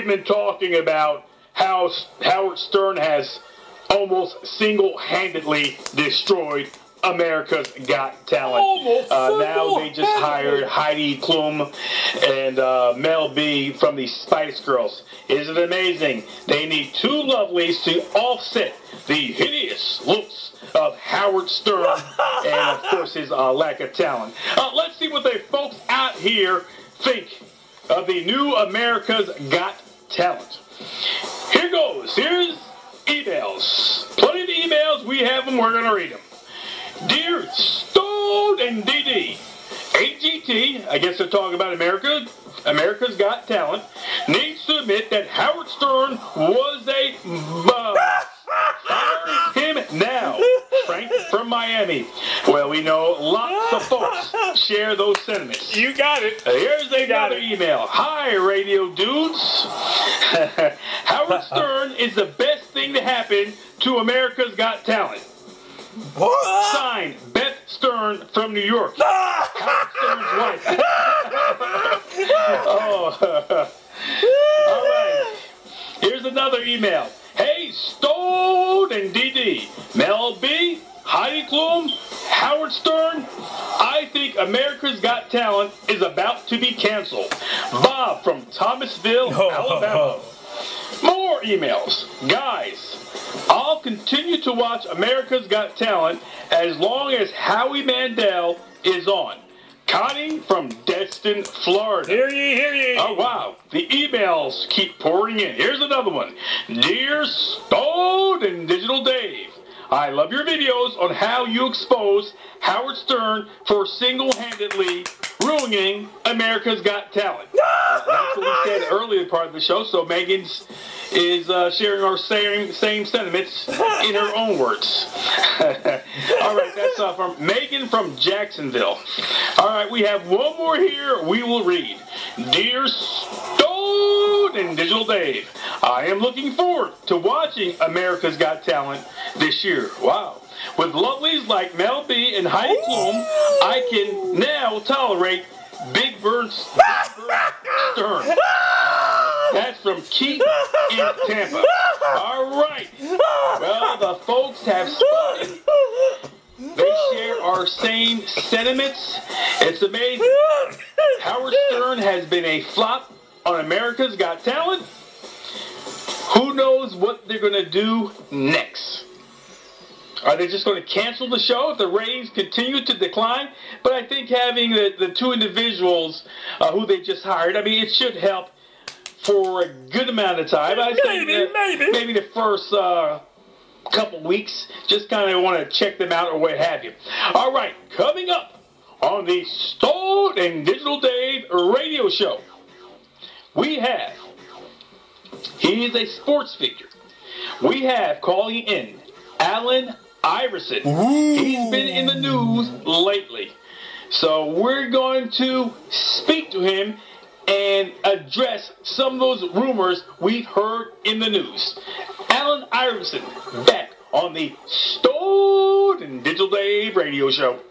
been talking about how Howard Stern has almost single-handedly destroyed America's Got Talent. Now they just hired Heidi Klum and Mel B from the Spice Girls. Isn't it amazing? They need two lovelies to offset the hideous looks of Howard Stern and, of course, his lack of talent. Let's see what the folks out here think of the new America's Got Talent. Here goes. Here's emails. Plenty of emails. We have them. We're going to read them. Dear Stone and DD, AGT, I guess they're talking about America's Got Talent, needs to admit that Howard Stern was a bum. Fire him now. Frank from Miami. Well, we know lots of folks share those sentiments. You got it. Here's another email. Hi, radio dudes. Howard Stern is the best thing to happen to America's Got Talent. What? Signed, Beth Stern from New York. Howard Stern's wife. Oh. All right. Here's another email. Hey, Stone and DD, Mel B, Heidi Klum, Howard Stern, I think America's Got Talent is about to be canceled. Bob from Thomasville, Alabama. More emails. Guys, I'll continue to watch America's Got Talent as long as Howie Mandel is on. Connie from Destin, Florida. Hear ye, hear ye. Oh, wow. The emails keep pouring in. Here's another one. Dear Stone and Digital Dave, I love your videos on how you expose Howard Stern for single-handedly ruining America's Got Talent. That's what we said earlier part of the show, so Megan's is sharing our same sentiments in her own words. All right, that's from Megan from Jacksonville. All right, we have one more here we will read. Dear Stone and Digital Dave, I am looking forward to watching America's Got Talent this year. Wow. With lovelies like Mel B and Heidi Klum, I can now tolerate Big Bird Stern. That's from Keith in Tampa. All right. Well, the folks have spoken. They share our same sentiments. It's amazing. Howard Stern has been a flop on America's Got Talent. Who knows what they're going to do next? Are they just going to cancel the show if the ratings continue to decline? But I think having the two individuals who they just hired, I mean, it should help for a good amount of time. I think maybe the first couple weeks, just kind of want to check them out or what have you. All right, coming up on the Stone and Digital Dave radio show, we have, he is a sports figure. We have calling in Allen Iverson. He's been in the news lately. So we're going to speak to him and address some of those rumors we've heard in the news. Allen Iverson back on the Stone and Digital Dave radio show.